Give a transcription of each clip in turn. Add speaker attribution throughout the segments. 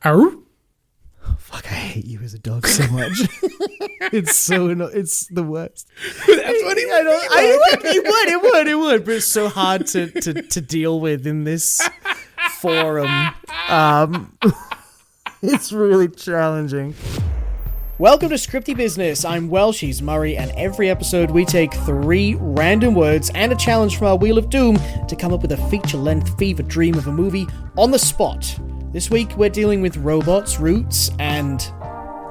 Speaker 1: Arr?
Speaker 2: Fuck, I hate you as a dog so much. It's the worst.
Speaker 1: That's what he would.
Speaker 2: It would, but it's so hard to deal with in this forum. It's really challenging. Welcome to Scripty Business. I'm Welsh, he's Murray, and every episode we take 3 random words and a challenge from our Wheel of Doom to come up with a feature-length fever dream of a movie on the spot. This week we're dealing with robots, roots, and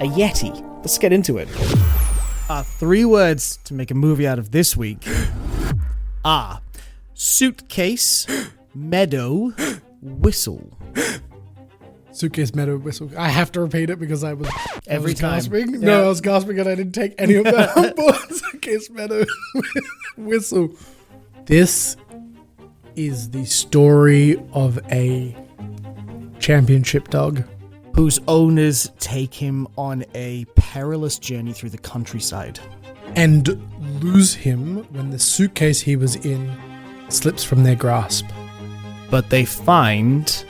Speaker 2: a Yeti. Let's get into it. 3 words to make a movie out of this week are suitcase, meadow, whistle.
Speaker 1: Suitcase, meadow, whistle. I have to repeat it because I was gasping.
Speaker 2: Yeah.
Speaker 1: No, I was gasping and I didn't take any of that on board. Suitcase, meadow, whistle. This is the story of a championship dog
Speaker 2: Whose owners take him on a perilous journey through the countryside.
Speaker 1: and lose him when the suitcase he was in slips from their grasp.
Speaker 2: But they find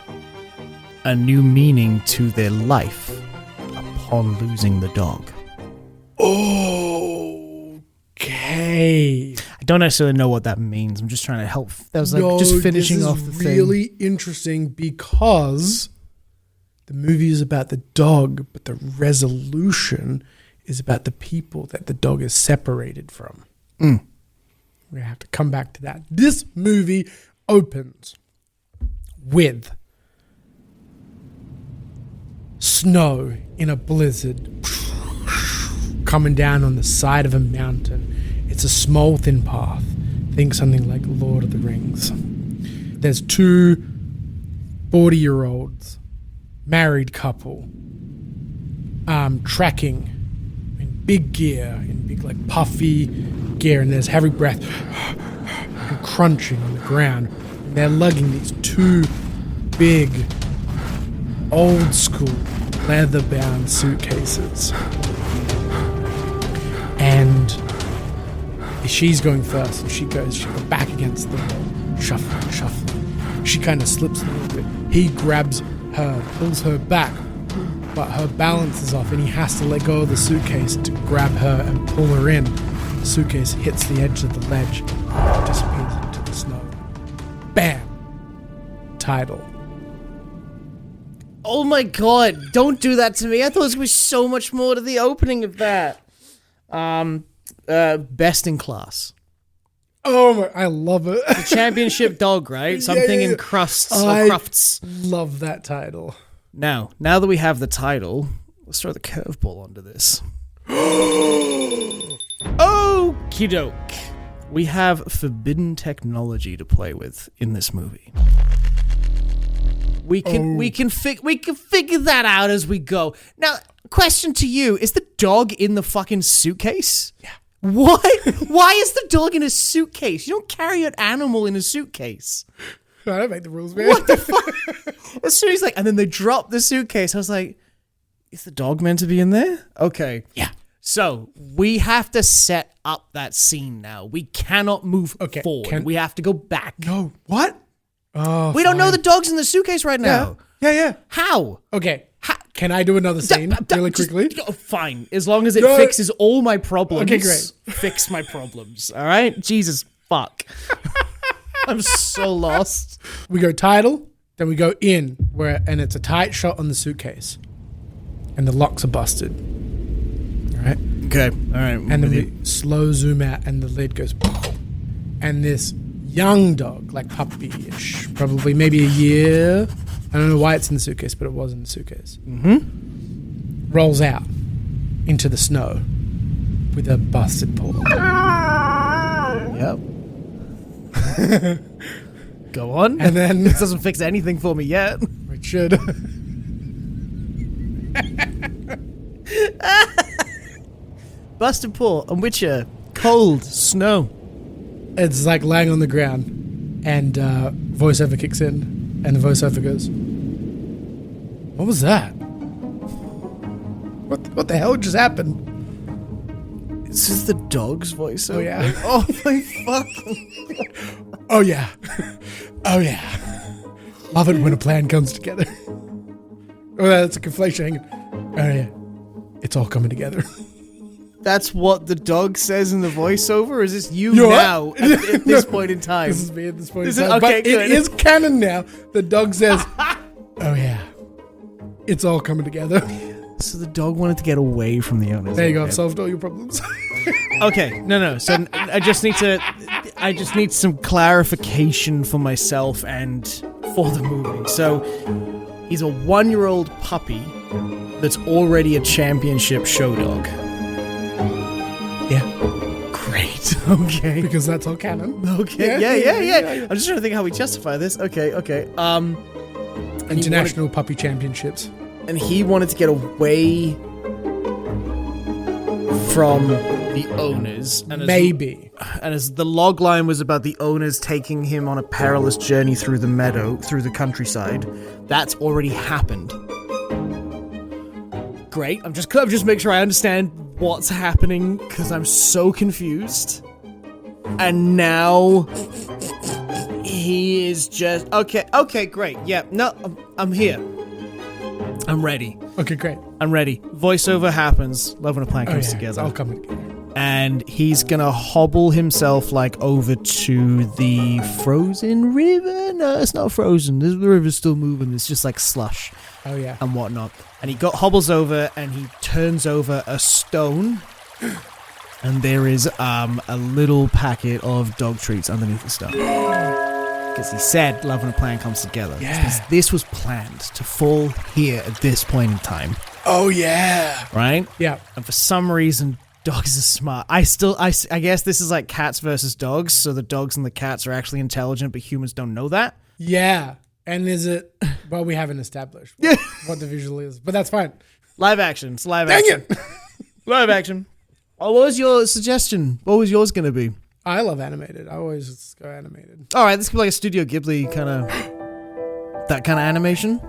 Speaker 2: a new meaning to their life upon losing the dog.
Speaker 1: Okay.
Speaker 2: I don't necessarily know what that means. I'm just trying to help. That was like just finishing off the thing.
Speaker 1: Really interesting because the movie is about the dog, but the resolution is about the people that the dog is separated from. We're going to have to come back to that. This movie opens with snow in a blizzard coming down on the side of a mountain. It's a small, thin path. Think something like Lord of the Rings. There's 2 40-year-olds, married couple, trekking in big gear, in big like puffy gear, and there's heavy breath and crunching on the ground. And they're lugging these 2 big, old school, leather-bound suitcases. And she's going first, and she goes back against the wall, shuffling. She kind of slips a little bit. He grabs her, pulls her back, but her balance is off, and he has to let go of the suitcase to grab her and pull her in. The suitcase hits the edge of the ledge, and disappears into the snow. Bam! Title.
Speaker 2: Oh my god, don't do that to me. I thought there was so much more to the opening of that. Best in class.
Speaker 1: Oh my, I love it.
Speaker 2: The championship dog, right? Something in crusts or crufts.
Speaker 1: Love that title.
Speaker 2: Now that we have the title, let's throw the curveball onto this. Okie doke. We have forbidden technology to play with in this movie. We can figure that out as we go. Now, question to you, is the dog in the fucking suitcase?
Speaker 1: Yeah.
Speaker 2: What? Why is the dog in a suitcase? You don't carry an animal in a suitcase.
Speaker 1: I don't make the rules, man.
Speaker 2: What the fuck? As soon as and then they drop the suitcase, I was like, is the dog meant to be in there? Okay.
Speaker 1: Yeah.
Speaker 2: So we have to set up that scene now. We cannot move forward. We have to go back.
Speaker 1: No. What? Oh,
Speaker 2: we don't know the dog's in the suitcase right now.
Speaker 1: Yeah.
Speaker 2: How?
Speaker 1: Okay. Can I do another scene really quickly?
Speaker 2: Fine. As long as it fixes all my problems.
Speaker 1: Okay, great.
Speaker 2: Fix my problems. All right? Jesus fuck. I'm so lost.
Speaker 1: We go title, then we go in, and it's a tight shot on the suitcase. And the locks are busted. All right?
Speaker 2: Okay. All right.
Speaker 1: And then we slow zoom out, and the lid goes... And this young dog, like puppy-ish, probably maybe a year... I don't know why it's in the suitcase, but it was in the suitcase. Rolls out into the snow with a busted paw.
Speaker 2: Yep. Go on.
Speaker 1: And then...
Speaker 2: This doesn't fix anything for me yet.
Speaker 1: It should.
Speaker 2: Busted paw. On which cold snow.
Speaker 1: It's like lying on the ground, and voiceover kicks in. And the voiceover goes, what was that? What the hell just happened?
Speaker 2: Is this the dog's voiceover?
Speaker 1: Oh, yeah.
Speaker 2: Oh, my fuck.
Speaker 1: Oh, yeah. Oh, yeah. Love it when a plan comes together. Oh, that's a conflation. Oh yeah, it's all coming together.
Speaker 2: That's what the dog says in the voiceover? Or is this you
Speaker 1: You're
Speaker 2: now
Speaker 1: right.
Speaker 2: at this point in time?
Speaker 1: This is me at this point
Speaker 2: This
Speaker 1: in
Speaker 2: is-
Speaker 1: time.
Speaker 2: okay,
Speaker 1: But
Speaker 2: good.
Speaker 1: it is canon now. The dog says, "Oh yeah, it's all coming together."
Speaker 2: So the dog wanted to get away from the owners.
Speaker 1: There you go.
Speaker 2: Okay.
Speaker 1: I've solved all your problems.
Speaker 2: Okay, no. So I just need some clarification for myself and for the movie. So he's a 1-year-old puppy that's already a championship show dog.
Speaker 1: Yeah,
Speaker 2: Great. Okay.
Speaker 1: because that's all canon.
Speaker 2: Okay. Yeah. I'm just trying to think how we justify this. Okay.
Speaker 1: International puppy championships.
Speaker 2: And he wanted to get away from the owners. And as the log line was about the owners taking him on a perilous journey through the meadow, through the countryside, that's already happened. Great. I'm just making sure I understand what's happening because I'm so confused. And now he is just okay, great. Yeah, no, I'm here. I'm ready.
Speaker 1: Okay, great.
Speaker 2: I'm ready. Voiceover happens. Love when a plan comes
Speaker 1: It's
Speaker 2: together.
Speaker 1: all coming together.
Speaker 2: And he's gonna hobble himself like over to the frozen river. No, it's not frozen. The river's still moving. It's just like slush
Speaker 1: Oh yeah.
Speaker 2: and whatnot. And he hobbles over and he turns over a stone. And there is a little packet of dog treats underneath the stone. Because he said love when a plan comes together.
Speaker 1: Yeah.
Speaker 2: This was planned to fall here at this point in time.
Speaker 1: Oh yeah.
Speaker 2: Right?
Speaker 1: Yeah.
Speaker 2: And for some reason, dogs are smart. I guess this is like cats versus dogs. So the dogs and the cats are actually intelligent, but humans don't know that.
Speaker 1: Yeah. And is it? Well, we haven't established what the visual is, but that's fine.
Speaker 2: Live action. It's live
Speaker 1: Dang
Speaker 2: action.
Speaker 1: it!
Speaker 2: Live action. Oh, what was your suggestion? What was yours going to be?
Speaker 1: I love animated. I always just go animated.
Speaker 2: All right, this could be like a Studio Ghibli kind of... that kind of animation.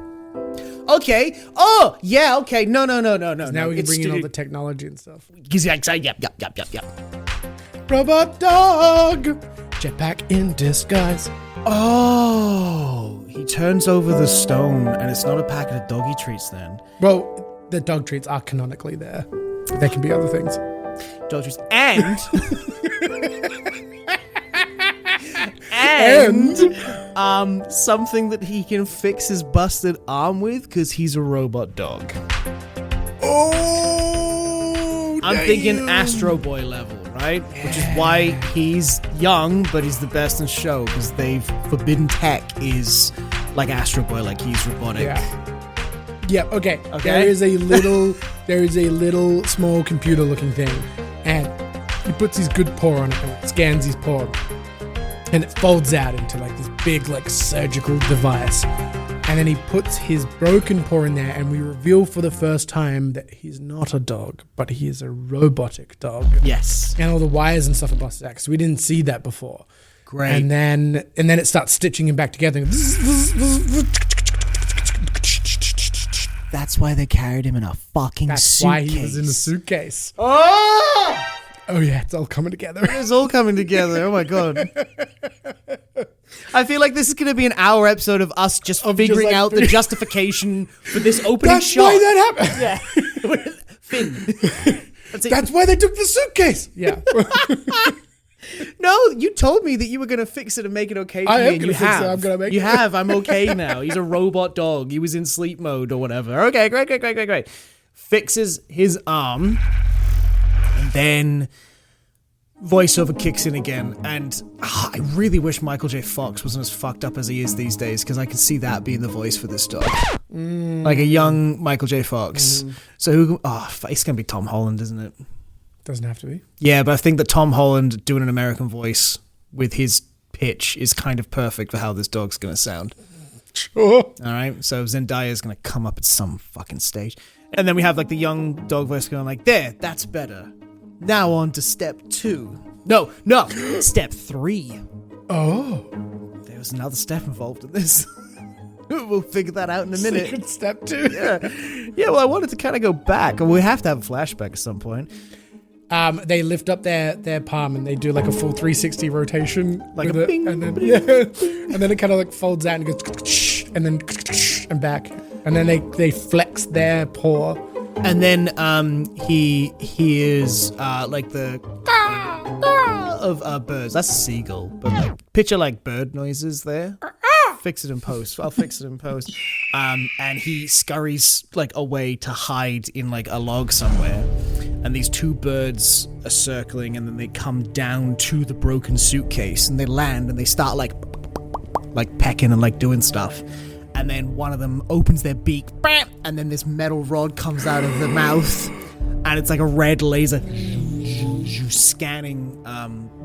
Speaker 2: Okay. Oh, yeah, okay. No.
Speaker 1: Now we can
Speaker 2: It's
Speaker 1: bring in all
Speaker 2: Studio-
Speaker 1: the technology and stuff.
Speaker 2: Yep.
Speaker 1: Robot dog, jetpack in disguise.
Speaker 2: Oh, he turns over the stone, and it's not a packet of doggy treats then.
Speaker 1: Well, the dog treats are canonically there. There can be other things.
Speaker 2: Dog treats. And something that he can fix his busted arm with because he's a robot dog.
Speaker 1: Oh,
Speaker 2: I'm thinking Astro Boy level, right? Which is why he's young, but he's the best in show because they've forbidden tech is like Astro Boy, like he's robotic.
Speaker 1: Yeah. Okay. There is a little small computer looking thing, and he puts his good paw on it and scans his paw, and it folds out into like this big like surgical device. And then he puts his broken paw in there, and we reveal for the first time that he's not a dog, but he is a robotic dog.
Speaker 2: Yes.
Speaker 1: And all the wires and stuff are busted out because we didn't see that before.
Speaker 2: Great.
Speaker 1: And then it starts stitching him back together.
Speaker 2: That's why they carried him in a fucking
Speaker 1: That's
Speaker 2: suitcase.
Speaker 1: why he was in a suitcase.
Speaker 2: Oh!
Speaker 1: Oh yeah, it's all coming together.
Speaker 2: It's all coming together. Oh my god. I feel like this is going to be an hour episode of us just figuring
Speaker 1: like
Speaker 2: out the justification for this opening
Speaker 1: That's
Speaker 2: shot.
Speaker 1: why that happened.
Speaker 2: Yeah. Finn. That's it.
Speaker 1: That's why they took the suitcase. Yeah.
Speaker 2: No, you told me that you were going to fix it and make it okay for
Speaker 1: I
Speaker 2: me.
Speaker 1: am
Speaker 2: and
Speaker 1: gonna
Speaker 2: you
Speaker 1: fix it.
Speaker 2: have.
Speaker 1: I'm gonna make
Speaker 2: You
Speaker 1: it.
Speaker 2: have. I'm okay now. He's a robot dog. He was in sleep mode or whatever. Okay, great. Fixes his arm. And then voiceover kicks in again. And I really wish Michael J. Fox wasn't as fucked up as he is these days because I can see that being the voice for this dog. Like a young Michael J. Fox. So it's going to be Tom Holland, isn't it?
Speaker 1: Doesn't have to be.
Speaker 2: Yeah, but I think that Tom Holland doing an American voice with his pitch is kind of perfect for how this dog's going to sound.
Speaker 1: Sure.
Speaker 2: All right, so Zendaya's going to come up at some fucking stage. And then we have like the young dog voice going like, there, that's better. Now on to step 2. No, step 3.
Speaker 1: Oh.
Speaker 2: There was another step involved in this. We'll figure that out in a minute.
Speaker 1: Secret step 2.
Speaker 2: Yeah, well, I wanted to kind of go back. We have to have a flashback at some point.
Speaker 1: They lift up their palm and they do like a full 360 rotation,
Speaker 2: Like
Speaker 1: with
Speaker 2: a
Speaker 1: it,
Speaker 2: bing,
Speaker 1: and then
Speaker 2: bing.
Speaker 1: and then it kind of like folds out and goes and then and back. And then they flex their paw.
Speaker 2: And then he hears like the of birds. That's a seagull, but like picture like bird noises there. Fix it in post. I'll fix it in post. And he scurries like away to hide in like a log somewhere. And these two birds are circling, and then they come down to the broken suitcase, and they land, and they start like pecking and like doing stuff. And then one of them opens their beak, and then this metal rod comes out of the mouth, and it's like a red laser scanning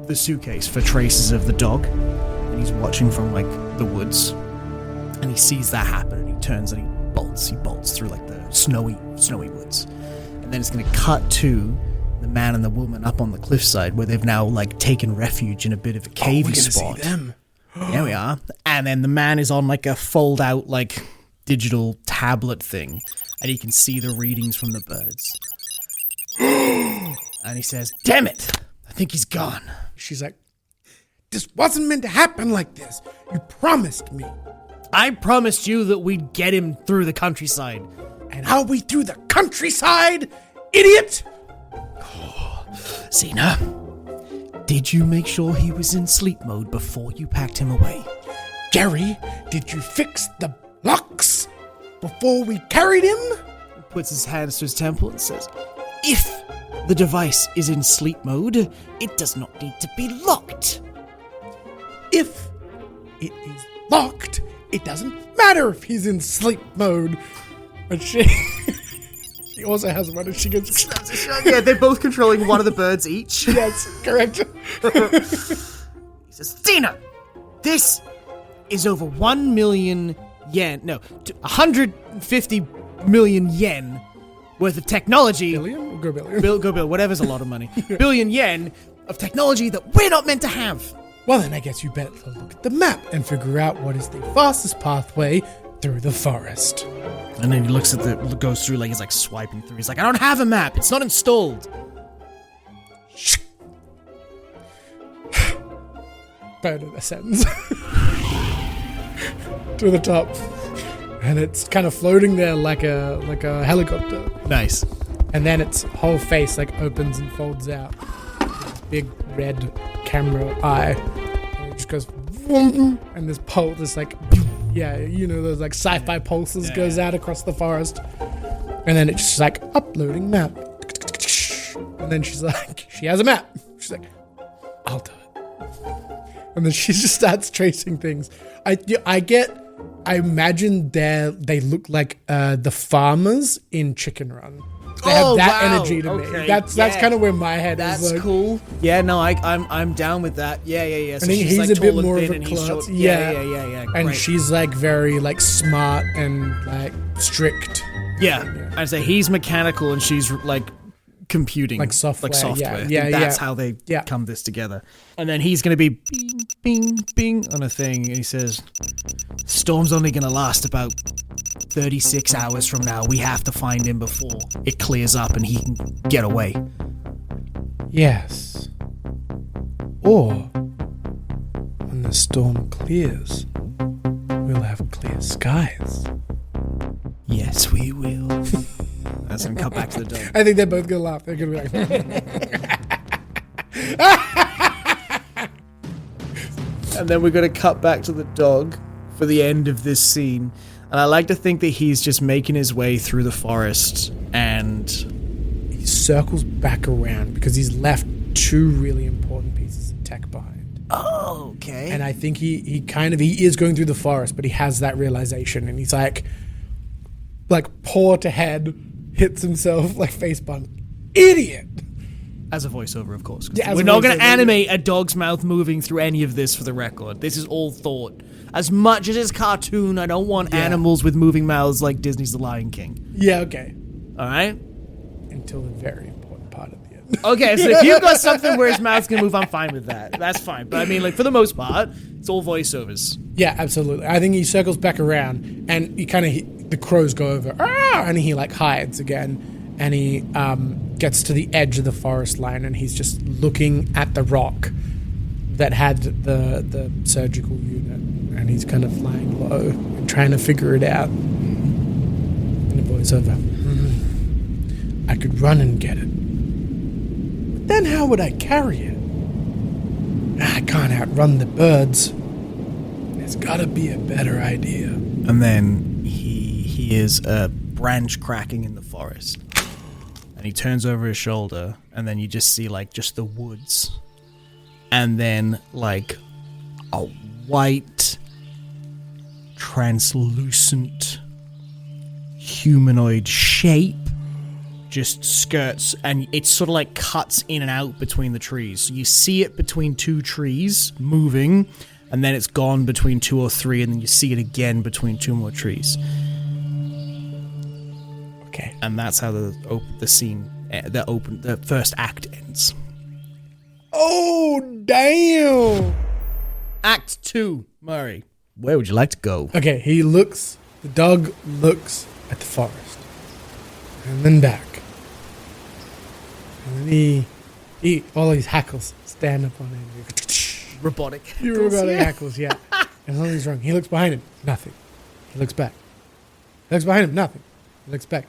Speaker 2: the suitcase for traces of the dog. And he's watching from like the woods, and he sees that happen, and he turns and he bolts through like the snowy woods. And then it's going to cut to the man and the woman up on the cliffside, where they've now like taken refuge in a bit of a cavey spot.
Speaker 1: See them.
Speaker 2: There we are. And then the man is on like a fold out like digital tablet thing, and he can see the readings from the birds. And he says, "Damn it, I think he's gone."
Speaker 1: She's like, "This wasn't meant to happen like this. You promised me."
Speaker 2: "I promised you that we'd get him through the countryside."
Speaker 1: "And how we through the countryside, idiot?"
Speaker 2: "Xena, did you make sure he was in sleep mode before you packed him away?"
Speaker 1: "Jerry, did you fix the locks before we carried him?"
Speaker 2: He puts his hands to his temple and says, "If the device is in sleep mode, it does not need to be locked."
Speaker 1: "If it is locked, it doesn't matter if he's in sleep mode." But she also has one, and she goes,
Speaker 2: "Yeah, they're both controlling one of the birds each."
Speaker 1: "Yes, correct."
Speaker 2: He says, "Xena, this is over 1 million yen. No, 150 million yen worth of technology."
Speaker 1: Billion? We'll go billion.
Speaker 2: Go Bill, whatever's a lot of money. Billion yen of technology that we're not meant to have.
Speaker 1: "Well, then I guess you better look at the map and figure out what is the fastest pathway through the forest."
Speaker 2: And then he looks at goes through, like he's like swiping through. He's like, "I don't have a map. It's not installed."
Speaker 1: Bird ascends to the top, and it's kind of floating there like a helicopter.
Speaker 2: Nice.
Speaker 1: And then its whole face like opens and folds out. This big red camera eye, and it just goes, vroom, and this pulse, this like, yeah, you know, those like sci-fi pulses goes out across the forest, and then it's just like uploading map, and then she's like, she has a map. She's like, "I'll do it," and then she just starts tracing things. I imagine they look like the farmers in Chicken Run. They have that energy to me. That's kind of where my head is.
Speaker 2: That's cool. Yeah, no, I'm down with that. Yeah.
Speaker 1: So I think he's like a bit more of a klutz.
Speaker 2: Yeah.
Speaker 1: And
Speaker 2: Great.
Speaker 1: she's like very like smart and like strict.
Speaker 2: Yeah. I'd say he's mechanical and she's like computing,
Speaker 1: like software.
Speaker 2: Yeah. That's how they come this together. And then he's gonna be bing, bing, bing on a thing, and he says, "Storm's only gonna last about 36 hours from now. We have to find him before it clears up and he can get away."
Speaker 1: Yes. Or when the storm clears, we'll have clear skies.
Speaker 2: Yes, we will. That's gonna cut back to the dog.
Speaker 1: I think they're both gonna laugh. They're gonna be like,
Speaker 2: and then we're gonna cut back to the dog for the end of this scene. And I like to think that he's just making his way through the forest, and
Speaker 1: he circles back around because he's left two really important pieces of tech behind.
Speaker 2: Oh, okay.
Speaker 1: And I think he is going through the forest, but he has that realization, and he's like paw to head, hits himself like face bump. Idiot!
Speaker 2: As a voiceover, of course.
Speaker 1: Yeah,
Speaker 2: we're not going to animate a dog's mouth moving through any of this for the record. This is all thought. As much as it's cartoon, I don't want animals with moving mouths like Disney's The Lion King.
Speaker 1: Yeah, okay.
Speaker 2: All right?
Speaker 1: Until the very important part at the end.
Speaker 2: Okay, so if you've got something where his mouth's going to move, I'm fine with that. That's fine. But I mean, like, for the most part, it's all voiceovers.
Speaker 1: Yeah, absolutely. I think he circles back around, and the crows go over, and he like hides again, and he gets to the edge of the forest line, and he's just looking at the rock that had the surgical unit, and he's kind of flying low and trying to figure it out. And the voiceover. I could run and get it. But then how would I carry it? I can't outrun the birds. There's gotta be a better idea.
Speaker 2: And then he hears a branch cracking in the forest. And he turns over his shoulder, and then you just see, like, just the woods. And then, like, a white, translucent, humanoid shape just skirts, and it sort of, like, cuts in and out between the trees. So you see it between two trees, moving, and then it's gone between 2 or 3, and then you see it again between 2 more trees.
Speaker 1: Okay.
Speaker 2: And that's how the first act ends.
Speaker 1: Oh, damn!
Speaker 2: Act 2, Murray. Where would you like to go?
Speaker 1: Okay, the dog looks at the forest. And then back. And then he all these hackles stand up on him.
Speaker 2: Robotic.
Speaker 1: Hackles, yeah. And something's wrong. He looks behind him. Nothing. He looks back. He looks behind him. Nothing. He looks back.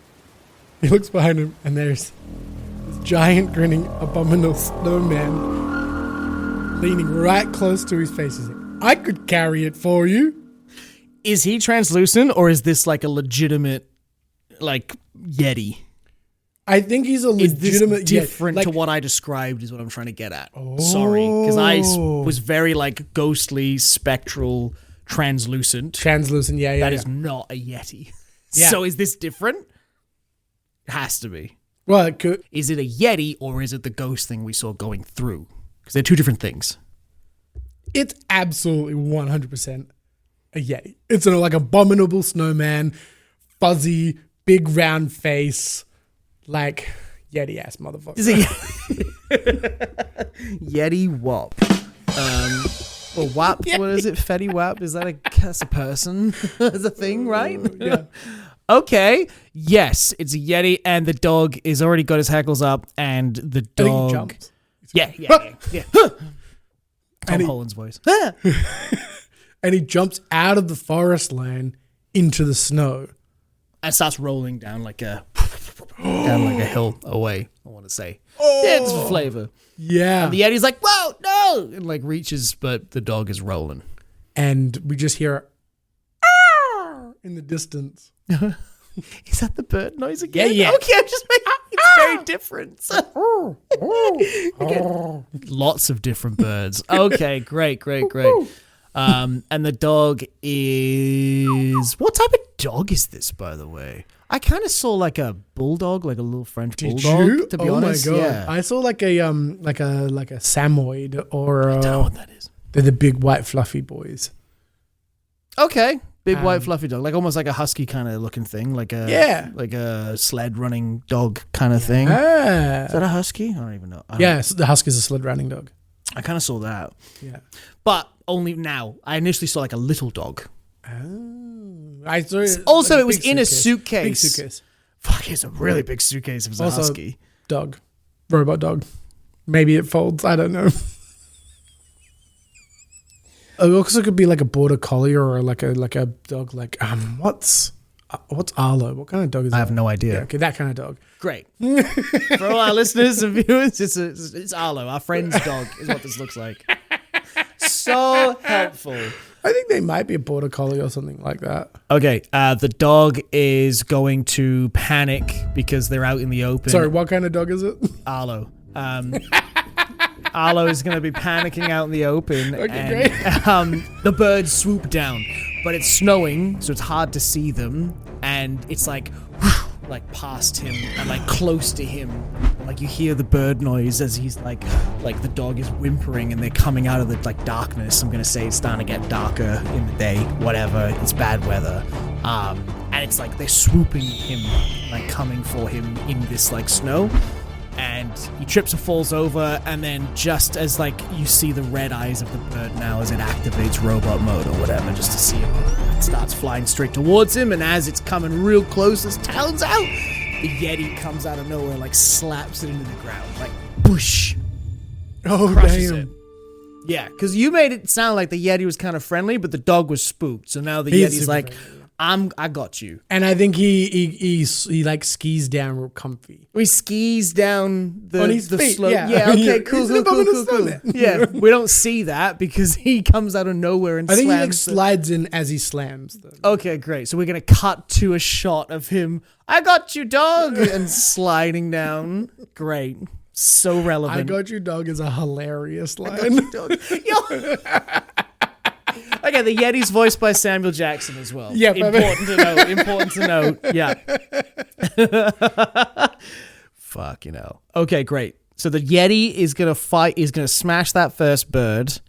Speaker 1: He looks behind him, and there's this giant, grinning, abominable snowman leaning right close to his face. He's like, I could carry it for you.
Speaker 2: Is he translucent, or is this like a legitimate, like, Yeti?
Speaker 1: I think he's a legitimate...
Speaker 2: Is this different
Speaker 1: Yeti.
Speaker 2: to what I described is what I'm trying to get at. Sorry, because I was very, like, ghostly, spectral, translucent.
Speaker 1: Translucent, yeah.
Speaker 2: That is not a Yeti.
Speaker 1: Yeah.
Speaker 2: So is this different? It has to be.
Speaker 1: Well, it could...
Speaker 2: Is it a Yeti, or is it the ghost thing we saw going through? Because they're two different things.
Speaker 1: It's absolutely 100% a Yeti. It's an like abominable snowman, fuzzy, big round face, like Yeti ass motherfucker.
Speaker 2: Is it Yeti Wop? Or Wap? What is it? Fetty Wap? Is that that's a person? Is a thing, right?
Speaker 1: Yeah.
Speaker 2: Okay. Yes, it's a Yeti, and the dog is already got his hackles up, and the dog.
Speaker 1: I think he jumps.
Speaker 2: Yeah. Tom Holland's voice.
Speaker 1: And he jumps out of the forest land into the snow.
Speaker 2: And starts rolling down like a hill away, I want to say. Yeah, it's for flavor.
Speaker 1: Yeah.
Speaker 2: And the Yeti's like, whoa, no! And like reaches, but the dog is rolling.
Speaker 1: And we just hear in the distance.
Speaker 2: Is that the bird noise again?
Speaker 1: Yeah.
Speaker 2: Okay, I'm just making it's very different. Okay. Lots of different birds. Okay, great. And the dog is... What type of dog is this, by the way? I kind of saw like a bulldog, like a little French bulldog, to be honest.
Speaker 1: Oh my god.
Speaker 2: Yeah.
Speaker 1: I saw like a Samoyed or
Speaker 2: I don't know what that is.
Speaker 1: They're the big white fluffy boys.
Speaker 2: Okay. Big white fluffy dog, like almost like a husky kind of looking thing, like a sled running dog kind of thing.
Speaker 1: Ah.
Speaker 2: Is that a husky? I don't even know.
Speaker 1: The husky's a sled running dog.
Speaker 2: I kind of saw that.
Speaker 1: Yeah.
Speaker 2: But only now. I initially saw like a little dog.
Speaker 1: Oh. I saw it.
Speaker 2: Also,
Speaker 1: like
Speaker 2: it was in a suitcase.
Speaker 1: Big suitcase.
Speaker 2: Fuck, it's a really big suitcase. It was
Speaker 1: Also,
Speaker 2: a husky.
Speaker 1: Dog. Robot dog. Maybe it folds. I don't know. It also could be like a border collie or like a dog like what's Arlo? What kind of dog is that?
Speaker 2: I have no idea.
Speaker 1: Yeah, okay, that kind of dog.
Speaker 2: Great. For all our listeners and viewers, it's Arlo, our friend's dog, is what this looks like. So helpful.
Speaker 1: I think they might be a border collie or something like that.
Speaker 2: Okay, the dog is going to panic because they're out in the open.
Speaker 1: Sorry, what kind of dog is it?
Speaker 2: Arlo. Arlo is going to be panicking out in the open.
Speaker 1: Okay,
Speaker 2: and, great. The birds swoop down, but it's snowing, so it's hard to see them. And it's like past him and like close to him. Like you hear the bird noise as he's like the dog is whimpering and they're coming out of the like darkness. I'm going to say it's starting to get darker in the day, whatever. It's bad weather. And it's like they're swooping him, like coming for him in this like snow. And he trips and falls over, and then just as like you see the red eyes of the bird now as it activates robot mode or whatever, just to see him, it starts flying straight towards him, and as it's coming real close, its talons out, the Yeti comes out of nowhere, like slaps it into the ground, like boosh.
Speaker 1: Oh,
Speaker 2: Crushes
Speaker 1: damn.
Speaker 2: it. Yeah, because you made it sound like the Yeti was kind of friendly, but the dog was spooked, so now the Yeti's like, I got you.
Speaker 1: And I think he like skis down real comfy.
Speaker 2: He skis down the
Speaker 1: On his feet,
Speaker 2: slope.
Speaker 1: yeah.
Speaker 2: Okay, cool.
Speaker 1: Cool.
Speaker 2: Yeah, we don't see that because he comes out of nowhere and
Speaker 1: I think he like
Speaker 2: slams.
Speaker 1: slides in as he slams them.
Speaker 2: Okay, great. So we're going to cut to a shot of him. I got you, dog. And sliding down. Great. So relevant.
Speaker 1: I got you, dog is a hilarious line.
Speaker 2: Dog. Yo. Okay, the Yeti's voiced by Samuel Jackson as well.
Speaker 1: Yeah,
Speaker 2: important to note. Yeah. Fuck, Okay, great. So the Yeti is going to smash that first bird,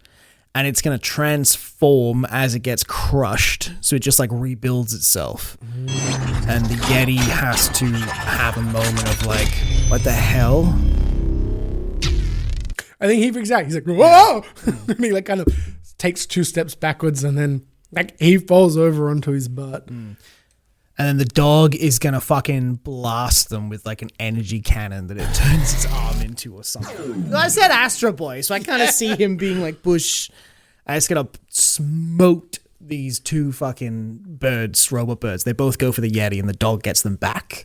Speaker 2: and it's going to transform as it gets crushed. So it just like rebuilds itself. And the Yeti has to have a moment of like, what the hell?
Speaker 1: I think he freaks out. He's like, whoa! And he like kind of takes 2 steps backwards and then like he falls over onto his butt.
Speaker 2: And then the dog is going to fucking blast them with like an energy cannon that it turns its arm into or something. I said Astro Boy, so I kind of see him being like Bush. And it's going to smote these 2 fucking birds, robot birds. They both go for the Yeti and the dog gets them back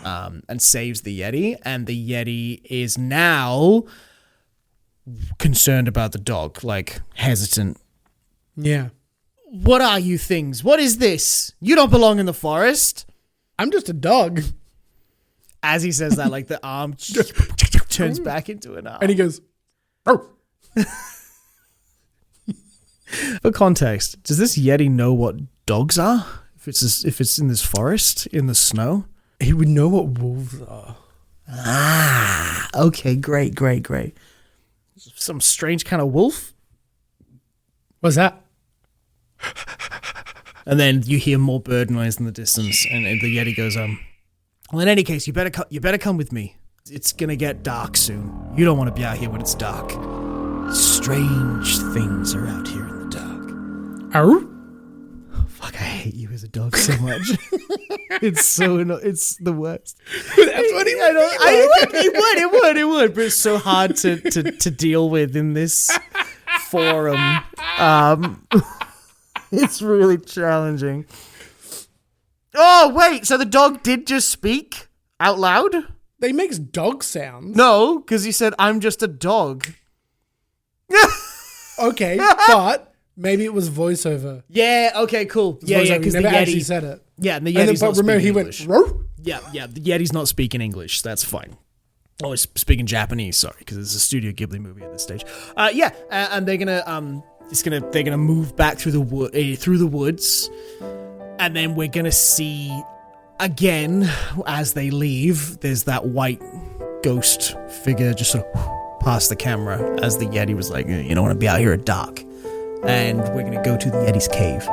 Speaker 2: and saves the Yeti. And the Yeti is now concerned about the dog, like hesitant.
Speaker 1: Yeah.
Speaker 2: What are you things? What is this? You don't belong in the forest.
Speaker 1: I'm just a dog.
Speaker 2: As he says that, like the arm turns back into an arm.
Speaker 1: And he goes, oh.
Speaker 2: For context, does this Yeti know what dogs are? If it's in this forest, in the snow?
Speaker 1: He would know what wolves are.
Speaker 2: Ah, okay, great. Some strange kind of wolf?
Speaker 1: What's that?
Speaker 2: And then you hear more bird noise in the distance, and the Yeti goes, well, in any case, you better come with me. It's gonna get dark soon. You don't want to be out here when it's dark. Strange things are out here in the dark.
Speaker 1: Oh?
Speaker 2: Fuck, I hate you as a dog so much. It's the worst.
Speaker 1: That's what he would.
Speaker 2: It would, but it's so hard to deal with in this forum. It's really challenging. Oh, wait, so the dog did just speak out loud?
Speaker 1: He makes dog sounds.
Speaker 2: No, because he said, I'm just a dog.
Speaker 1: Okay, but maybe it was voiceover.
Speaker 2: Yeah, okay, cool. Yeah, because the
Speaker 1: never
Speaker 2: Yeti
Speaker 1: actually said it.
Speaker 2: Yeah, and the Yeti's not
Speaker 1: remember,
Speaker 2: speaking
Speaker 1: he
Speaker 2: English.
Speaker 1: went,
Speaker 2: Yeah, the Yeti's not speaking English. That's fine. Oh, it's speaking Japanese. Sorry, because it's a Studio Ghibli movie at this stage. And they're gonna move back through the woods, and then we're gonna see again as they leave. There's that white ghost figure just sort of past the camera as the Yeti was like, you don't want to be out here at dark, and we're gonna go to the Yeti's cave.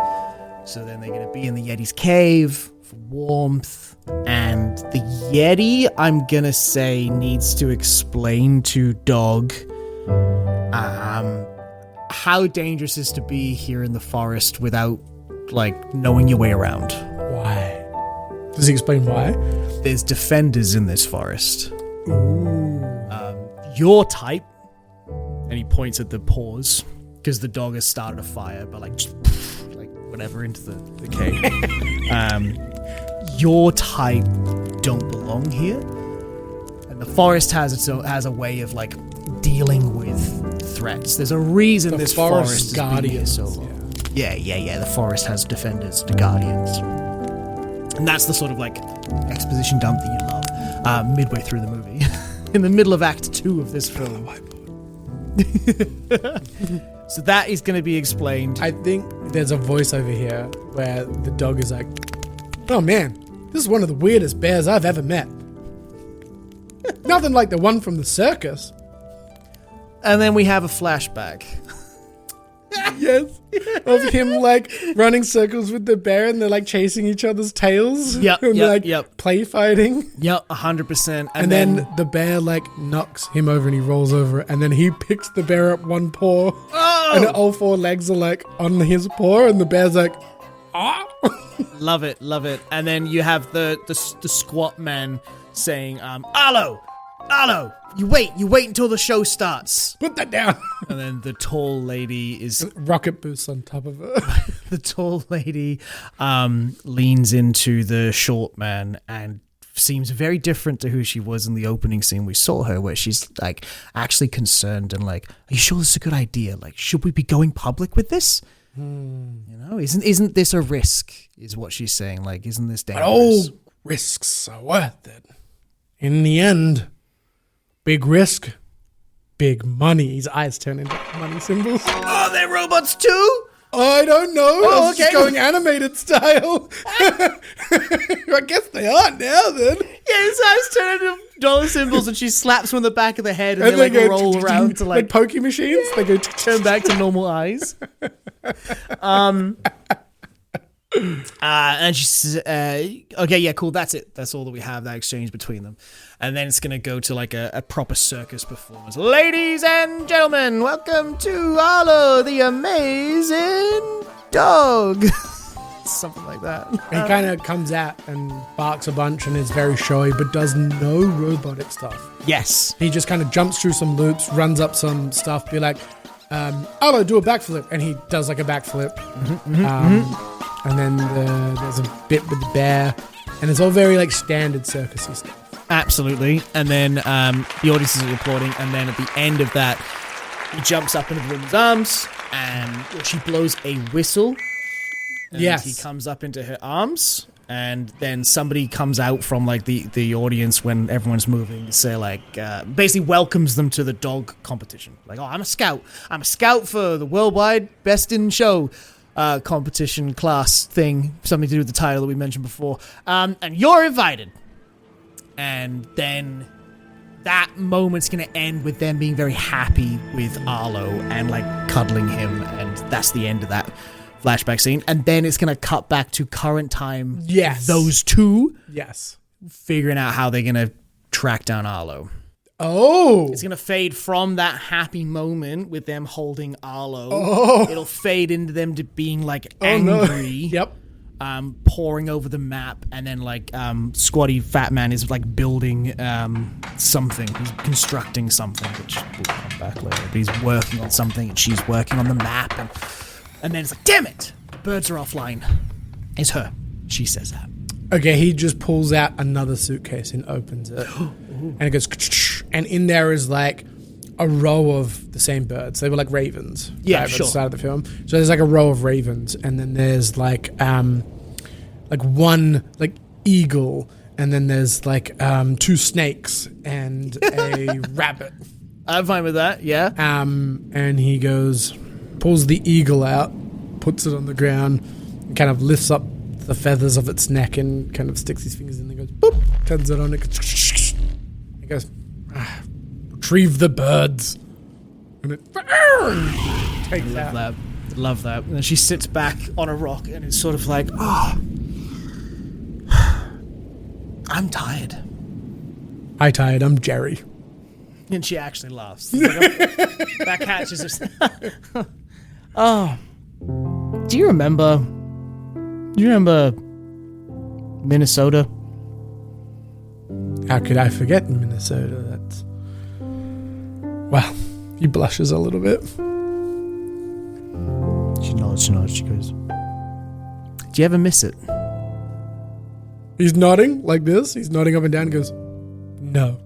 Speaker 2: So then they're gonna be in the Yeti's cave for warmth, and the Yeti, I'm gonna say, needs to explain to Dog how dangerous it is to be here in the forest without like knowing your way around.
Speaker 1: Why? Does he explain why?
Speaker 2: There's defenders in this forest.
Speaker 1: Ooh.
Speaker 2: Your type, and he points at the paws because the dog has started a fire, but like whatever into the cave. Your type don't belong here, and the forest has a way of like dealing with threats. There's a reason this forest has been here so long. Yeah. The forest has defenders, the guardians, and that's the sort of like exposition dump that you love. Midway through the movie, in the middle of Act 2 of this film. So that is going to be explained.
Speaker 1: I think there's a voice over here where the dog is like, oh man, this is one of the weirdest bears I've ever met. Nothing like the one from the circus.
Speaker 2: And then we have a flashback.
Speaker 1: Yes. Of him like running circles with the bear and they're like chasing each other's tails.
Speaker 2: Yep.
Speaker 1: And like play fighting.
Speaker 2: Yep, 100%.
Speaker 1: And then the bear like knocks him over and he rolls over and then he picks the bear up one paw.
Speaker 2: Oh!
Speaker 1: And all 4 legs are like on his paw and the bear's like, ah.
Speaker 2: Love it. And then you have the squat man saying, Arlo, you wait until the show starts.
Speaker 1: Put that down.
Speaker 2: And then the tall lady is
Speaker 1: rocket boost on top of it.
Speaker 2: the tall lady leans into the short man and seems very different to who she was in the opening scene we saw her, where she's like actually concerned and like, are you sure this is a good idea? Like, should we be going public with this? You know, isn't this a risk, is what she's saying. Like, isn't this dangerous?
Speaker 1: But all risks are worth it. In the end, big risk, big money. His eyes turn into money symbols.
Speaker 2: Oh, they're robots too?
Speaker 1: I don't know. I was just
Speaker 2: okay.
Speaker 1: going animated style. I guess they are now then.
Speaker 2: Yeah, his eyes turn into dollar symbols and she slaps him on the back of the head and, they like
Speaker 1: go
Speaker 2: roll around to
Speaker 1: like pokey machines. They go
Speaker 2: turn back to normal eyes. And she says, okay, yeah, cool, that's it. That's all that we have, that exchange between them. And then it's going to go to like a proper circus performance. Ladies and gentlemen, welcome to Arlo, the amazing dog. Something like that.
Speaker 1: He kind of comes out and barks a bunch and is very showy, but does no robotic stuff.
Speaker 2: Yes.
Speaker 1: He just kind of jumps through some loops, runs up some stuff, be like, Arlo, do a backflip. And he does like a backflip. And then there's a bit with the bear, and it's all very like standard circusy stuff.
Speaker 2: Absolutely. And then the audience is applauding, and then at the end of that, he jumps up into the woman's arms, and she blows a whistle. And
Speaker 1: yes.
Speaker 2: He comes up into her arms, and then somebody comes out from like the audience when everyone's moving to say like, basically welcomes them to the dog competition. Like, oh, I'm a scout. I'm a scout for the worldwide best in show competition class thing, something to do with the title that we mentioned before, and you're invited. And then that moment's gonna end with them being very happy with Arlo and like cuddling him, and that's the end of that flashback scene. And then it's gonna cut back to current time.
Speaker 1: Yes.
Speaker 2: Those two figuring out how they're gonna track down Arlo.
Speaker 1: Oh.
Speaker 2: It's going to fade from that happy moment with them holding Arlo.
Speaker 1: Oh.
Speaker 2: It'll fade into them to being like angry.
Speaker 1: Yep.
Speaker 2: Poring over the map, and then like squatty fat man is like building something. He's constructing something, which will come back later. But he's working on something, and she's working on the map. And then it's like, damn it! The birds are offline. It's her. She says that.
Speaker 1: Okay, he just pulls out another suitcase and opens it. And it goes, and in there is like a row of the same birds. They were like ravens.
Speaker 2: Yeah,
Speaker 1: At
Speaker 2: sure.
Speaker 1: the start of the film. So there's like a row of ravens, and then there's like one like eagle, and then there's like two snakes and a rabbit.
Speaker 2: I'm fine with that, yeah.
Speaker 1: And he goes, pulls the eagle out, puts it on the ground, and kind of lifts up the feathers of its neck and kind of sticks his fingers in and goes, boop, turns it on, it goes, retrieve the birds. And it takes out.
Speaker 2: Love that. And then she sits back on a rock and it's sort of like, oh, I'm tired.
Speaker 1: I'm tired, I'm Jerry.
Speaker 2: And she actually laughs. That catches us. Oh, do you remember Minnesota?
Speaker 1: How could I forget Minnesota? That's... Well, he blushes a little bit.
Speaker 2: She nods, she goes, do you ever miss it?
Speaker 1: He's nodding like this. He's nodding up and down and goes, no.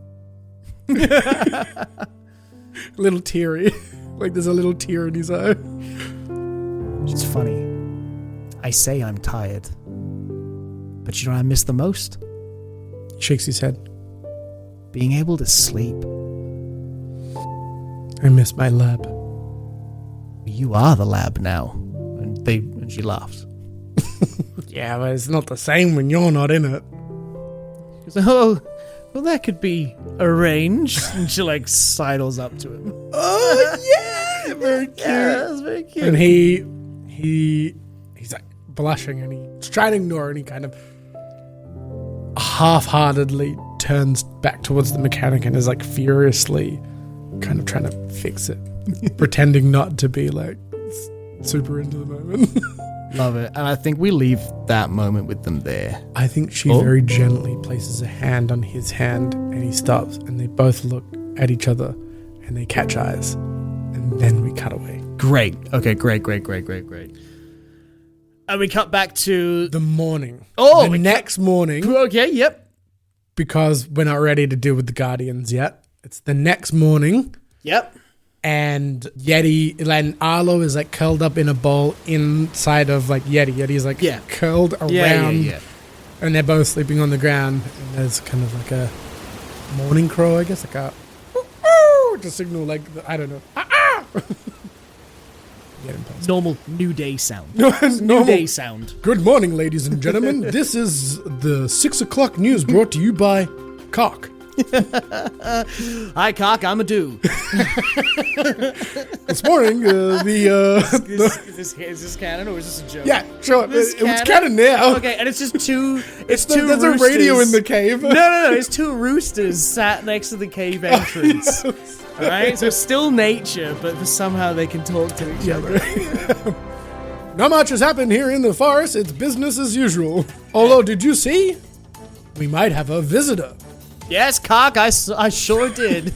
Speaker 1: A little teary. Like there's a little tear in his eye.
Speaker 2: It's funny. I say I'm tired. But you know what I miss the most?
Speaker 1: He shakes his head.
Speaker 2: Being able to sleep.
Speaker 1: I miss my lab.
Speaker 2: You are the lab now. And she laughs.
Speaker 1: Yeah, but it's not the same when you're not in it.
Speaker 2: She goes, oh, well, that could be arranged. And she like sidles up to him.
Speaker 1: Oh, yeah! Very cute.
Speaker 2: Yeah, that's very cute.
Speaker 1: And he's like blushing and he's trying to ignore it, and he kind of half-heartedly turns back towards the mechanic and is like furiously kind of trying to fix it. Pretending not to be like super into the moment.
Speaker 2: Love it. And I think we leave that moment with them there.
Speaker 1: I think she very gently places a hand on his hand and he stops and they both look at each other and they catch eyes. And then we cut away.
Speaker 2: Great. Okay, great. And we cut back to
Speaker 1: the morning.
Speaker 2: Oh,
Speaker 1: the next morning.
Speaker 2: Okay, yep.
Speaker 1: Because we're not ready to deal with the Guardians yet. It's the next morning.
Speaker 2: Yep.
Speaker 1: And Arlo is like curled up in a ball inside of like Yeti. Yeti's like curled around.
Speaker 2: Yeah.
Speaker 1: And they're both sleeping on the ground. And there's kind of like a morning crow, I guess, like a to signal like I don't know.
Speaker 2: Normal New Day sound.
Speaker 1: Normal
Speaker 2: Day sound.
Speaker 1: Good morning, ladies and gentlemen. This is the 6 o'clock news brought to you by Cock.
Speaker 2: Hi, Cock. I'm a dude.
Speaker 1: This morning,
Speaker 2: Is this canon or is this a joke?
Speaker 1: Yeah, sure. It was canon now.
Speaker 2: Okay, and it's just two.
Speaker 1: There's a radio in the cave.
Speaker 2: No. It's two roosters sat next to the cave entrance. All right, so it's still nature, but somehow they can talk to each other.
Speaker 1: Not much has happened here in the forest. It's business as usual. Although, did you see? We might have a visitor.
Speaker 2: Yes, Cock, I sure did.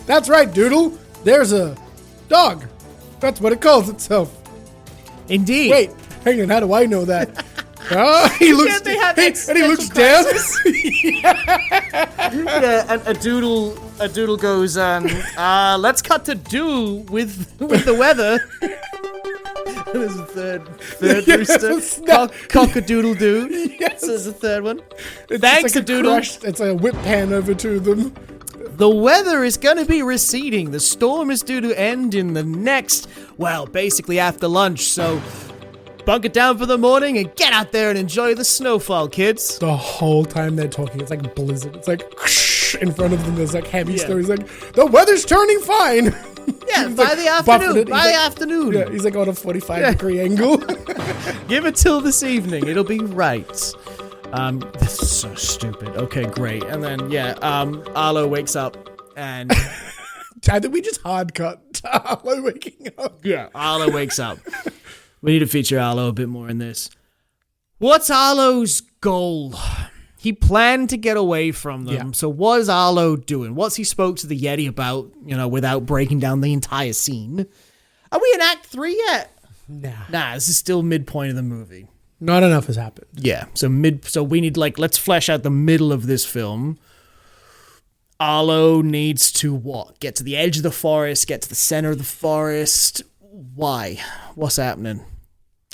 Speaker 1: That's right, Doodle. There's a dog. That's what it calls itself.
Speaker 2: Indeed.
Speaker 1: Wait, hang on. How do I know that? He looks. And he looks down.
Speaker 2: Yeah, and a doodle goes. Let's cut to do with the weather. There's a third rooster. Cock-a-doodle-doo.
Speaker 1: Yes.
Speaker 2: There's a third one.
Speaker 1: Thanks,
Speaker 2: a doodle.
Speaker 1: It's a whip pan over to them.
Speaker 2: The weather is going to be receding. The storm is due to end in the next, basically after lunch. So bunker down for the morning and get out there and enjoy the snowfall, kids.
Speaker 1: The whole time they're talking, it's like blizzard. It's like in front of them. There's like heavy snow. He's like, the weather's turning fine.
Speaker 2: Yeah, by the afternoon.
Speaker 1: Yeah, he's like on a 45-degree angle.
Speaker 2: Give it till this evening. It'll be right. This is so stupid. Okay, great. And then, Arlo wakes up and...
Speaker 1: I think we just hard cut to Arlo waking up.
Speaker 2: Yeah, Arlo wakes up. We need to feature Arlo a bit more in this. What's Arlo's goal? He planned to get away from them.
Speaker 1: Yeah.
Speaker 2: So what is Arlo doing? What's he spoke to the Yeti about, without breaking down the entire scene? Are we in Act 3 yet? Nah, this is still midpoint of the movie.
Speaker 1: Not enough has happened.
Speaker 2: Yeah, so we need, let's flesh out the middle of this film. Arlo needs to what? Get to the edge of the forest, get to the center of the forest. Why? What's happening?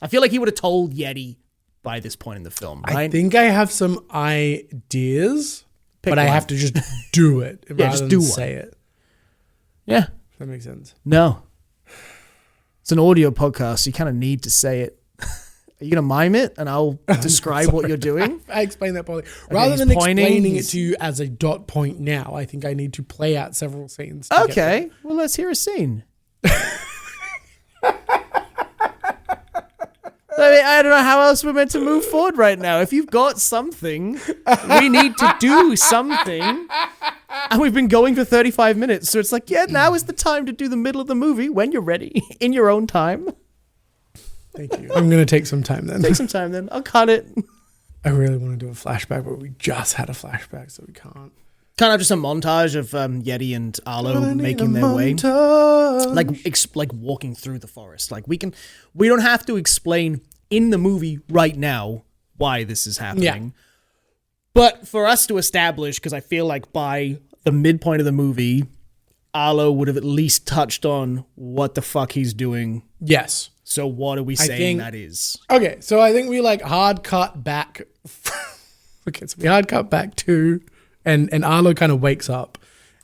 Speaker 2: I feel like he would have told Yeti by this point in the film, right?
Speaker 1: I think I have some ideas, but I have to just do it rather than say it.
Speaker 2: Yeah.
Speaker 1: If that makes sense.
Speaker 2: No. It's an audio podcast, so you kind of need to say it. Are you going to mime it and I'll describe what you're doing?
Speaker 1: I explain that probably. Rather than explaining it to you as a dot point now, I think I need to play out several scenes.
Speaker 2: Okay. Well, let's hear a scene. I don't know how else we're meant to move forward right now. If you've got something, we need to do something. And we've been going for 35 minutes. So it's like, now is the time to do the middle of the movie when you're ready, in your own time.
Speaker 1: Thank you. I'm going to take some time then.
Speaker 2: Take some time then. I'll cut it.
Speaker 1: I really want to do a flashback, but we just had a flashback, so we can't.
Speaker 2: Kind of just a montage of Yeti and Arlo making their way, like walking through the forest. Like we don't have to explain in the movie right now why this is happening,
Speaker 1: yeah.
Speaker 2: But for us to establish, because I feel like by the midpoint of the movie, Arlo would have at least touched on what the fuck he's doing.
Speaker 1: Yes.
Speaker 2: So what are we saying that is?
Speaker 1: Okay, so I think we hard cut back. Okay, so we hard cut back to. And Arlo kind of wakes up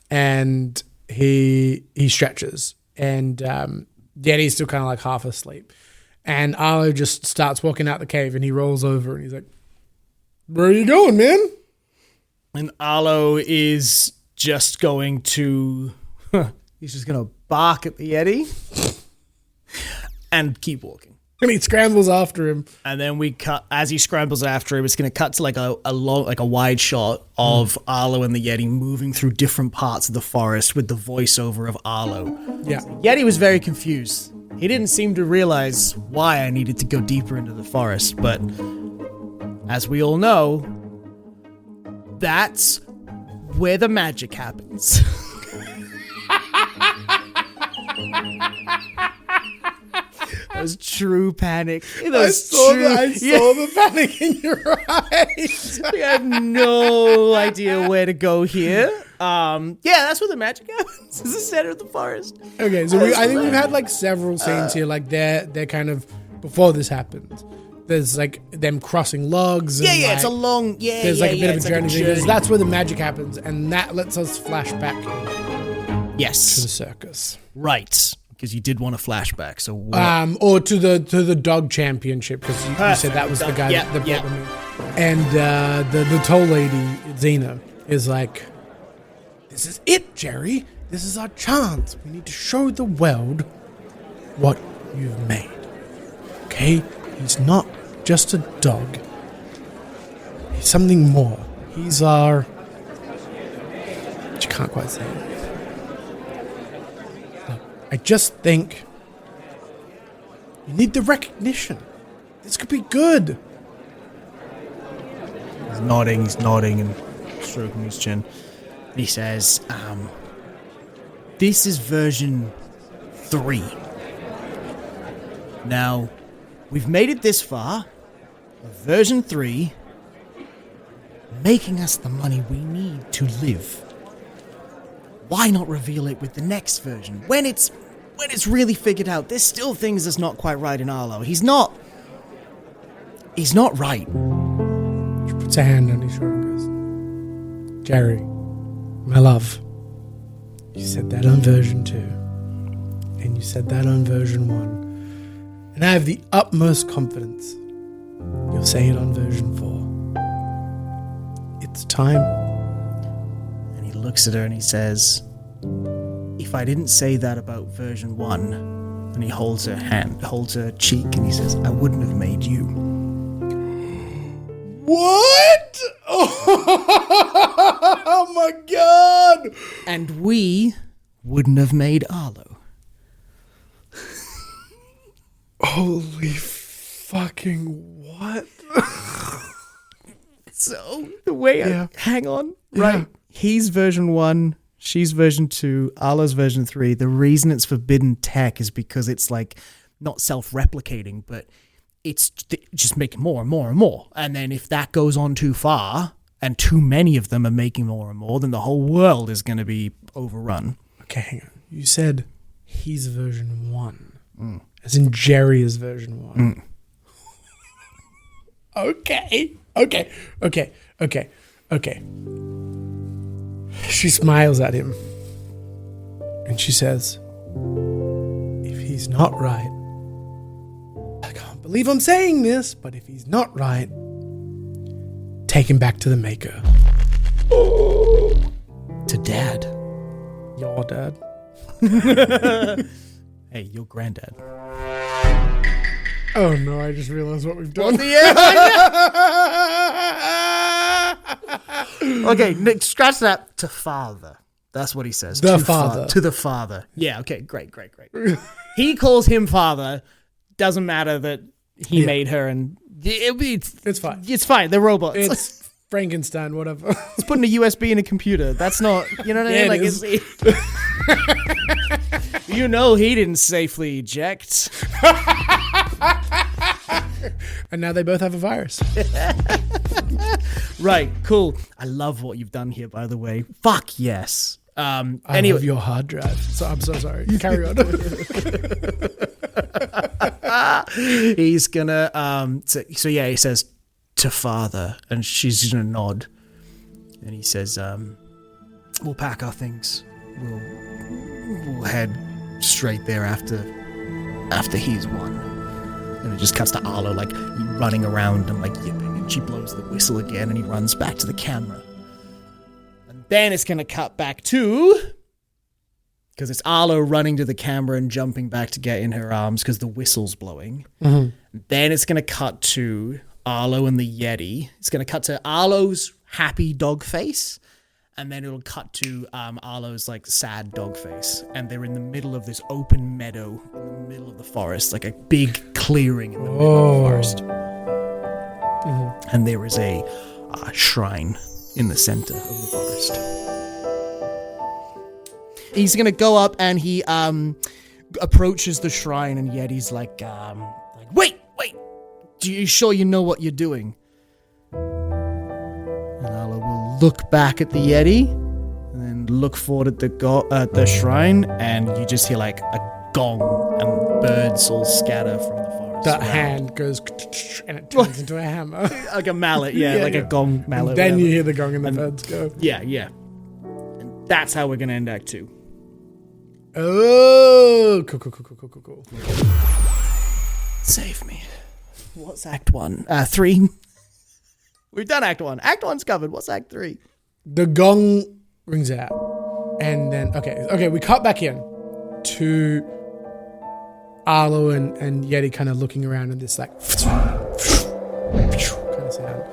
Speaker 1: and he stretches and Yeti's still kind of half asleep. And Arlo just starts walking out the cave and he rolls over and he's like, where are you going, man?
Speaker 2: And Arlo is just going to, he's just going to bark at the Yeti and keep walking.
Speaker 1: And he scrambles after him.
Speaker 2: And then we cut, as he scrambles after him, it's going to cut to a wide shot of Arlo and the Yeti moving through different parts of the forest with the voiceover of Arlo.
Speaker 1: Yeah.
Speaker 2: Yeti was very confused. He didn't seem to realize why I needed to go deeper into the forest, but as we all know, that's where the magic happens. was true panic.
Speaker 1: I saw the panic in your eyes.
Speaker 2: We have no idea where to go here. That's where the magic happens. It's the center of the forest.
Speaker 1: Okay, so I think we've had like several scenes here. Like they're kind of before this happens. There's like them crossing logs. And
Speaker 2: Yeah, it's a long. Yeah,
Speaker 1: there's like a bit of
Speaker 2: it's
Speaker 1: a
Speaker 2: like
Speaker 1: journey. Because that's where the magic happens, and that lets us flash back to the
Speaker 2: Yes,
Speaker 1: circus.
Speaker 2: right. Because you did want a flashback. So
Speaker 1: or to the dog championship, because you said that was the guy that brought them in. And the tall lady Xena is like, "This is it, Jerry. This is our chance. We need to show the world what you've made. Okay? He's not just a dog. He's something more. He's our..." But you can't quite say it. Look, I just think you need the recognition. This could be good.
Speaker 2: He's nodding and stroking his chin. He says, this is version 3. Now, we've made it this far. Version 3, making us the money we need to live. Why not reveal it with the next version? When it's really figured out, there's still things that's not quite right in Arlo. He's not right.
Speaker 1: She puts a hand on his shoulder and goes, "Jerry, my love, you said that on version 2, and you said that on version 1, and I have the utmost confidence you'll say it on version 4. It's time."
Speaker 2: And he looks at her and he says, if I didn't say that about version 1, and he holds her cheek, and he says, I wouldn't have made you.
Speaker 1: What? Oh my god!
Speaker 2: And we wouldn't have made Arlo.
Speaker 1: Holy fucking what?
Speaker 2: So, the way hang on. Right. He's version 1, she's version 2, Arlo's version 3. The reason it's forbidden tech is because it's like not self-replicating, but it's just making more and more and more. And then if that goes on too far, and too many of them are making more and more, then the whole world is going to be overrun.
Speaker 1: Okay, hang on. You said he's version 1. As in Jerry is version 1. Okay. She smiles at him. And she says, if he's not right, I can't believe I'm saying this, but if he's not right, take him back to the maker.
Speaker 2: To Dad.
Speaker 1: Your dad.
Speaker 2: Hey, your granddad.
Speaker 1: Oh no, I just realized what we've done.
Speaker 2: Okay, Nick, scratch that. To father. That's what he says.
Speaker 1: The
Speaker 2: to
Speaker 1: father.
Speaker 2: To the father. Yeah, okay, great. He calls him father. Doesn't matter that he made her, and
Speaker 1: It's fine.
Speaker 2: It's fine. They're robots.
Speaker 1: It's Frankenstein, whatever.
Speaker 2: It's putting a USB in a computer. That's not, you know what I mean?
Speaker 1: Yeah,
Speaker 2: Like, you know he didn't safely eject.
Speaker 1: And now they both have a virus.
Speaker 2: Right, cool. I love what you've done here, by the way. Fuck yes.
Speaker 1: I
Speaker 2: Anyway,
Speaker 1: love your hard drive. So I'm so sorry. Carry on.
Speaker 2: he's gonna he says to father, and she's gonna nod, and he says, we'll pack our things, we'll head straight there after he's won. And it just cuts to Arlo like running around and like yipping, and she blows the whistle again, and he runs back to the camera. And then it's gonna cut back to, because it's Arlo running to the camera and jumping back to get in her arms because the whistle's blowing. Mm-hmm. Then it's going to cut to Arlo and the Yeti. It's going to cut to Arlo's happy dog face. And then it'll cut to Arlo's like sad dog face. And they're in the middle of this open meadow in the middle of the forest, like a big clearing in the middle of the forest. Mm-hmm. And there is a shrine in the center of the forest. He's going to go up and he approaches the shrine, and Yeti's like, wait, do you sure you know what you're doing? And Arlo will look back at the Yeti, and then look forward at the shrine, and you just hear like a gong, and birds all scatter from the forest.
Speaker 1: That hand goes and it turns into a hammer.
Speaker 2: Like a mallet, a gong mallet.
Speaker 1: Then
Speaker 2: whatever.
Speaker 1: you hear the gong and the birds go.
Speaker 2: Yeah. And that's how we're going to end Act 2.
Speaker 1: Oh, cool.
Speaker 2: Save me. What's Act 1? 3? We've done Act 1. Act 1's covered. What's Act 3?
Speaker 1: The gong rings out. And then, okay, we cut back in to Arlo and Yeti kind of looking around in this like kind of sound.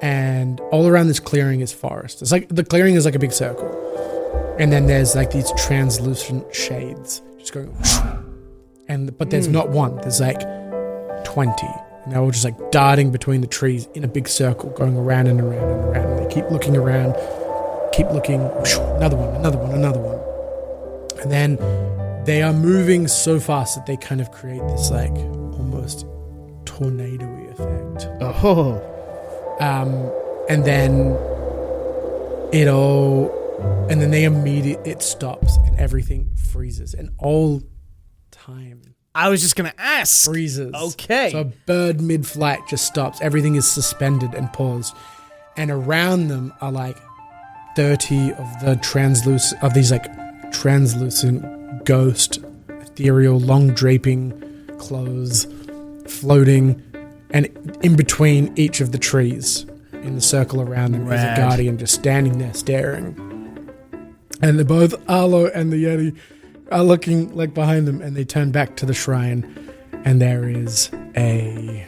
Speaker 1: And all around this clearing is forest. It's like the clearing is like a big circle. And then there's like these translucent shades just going, but there's not one. There's like 20. And they're all just like darting between the trees in a big circle, going around and around and around. And they keep looking around, keep looking, another one. And then they are moving so fast that they kind of create this like almost tornado-y effect.
Speaker 2: Oh.
Speaker 1: And then it stops and everything freezes, and all time
Speaker 2: I was just going to ask.
Speaker 1: freezes.
Speaker 2: Okay.
Speaker 1: So a bird mid-flight just stops. Everything is suspended and paused, and around them are like 30 of the translucent ghost, ethereal, long draping clothes floating, and in between each of the trees in the circle around them is a guardian just standing there staring. And both Arlo and the Yeti are looking like behind them, and they turn back to the shrine, and there is a